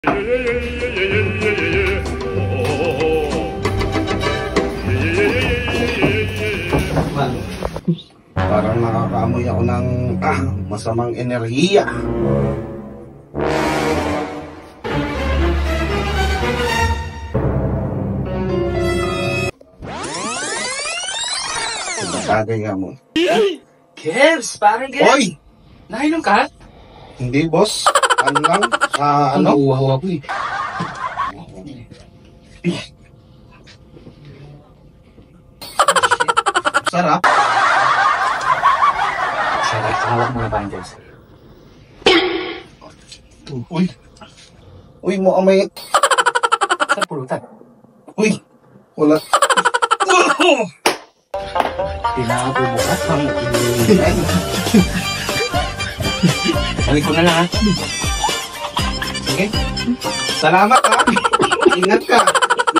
Parang nakakaamoy ako ng masamang enerhiya. Tagay nga mo. Kevs, parang Oy! Nainom ka? Hindi, boss. Ano lang? Ano? Nauuhaw ako eh. Sarap. Sarap, hawak mo na ba ang Kevs? Uy. Uy, mo amay. Sa pulutan. Uy. Wala. Tinago mo ka? Balik ko na lang ha. Sige. Salamat ha. Ingat ka.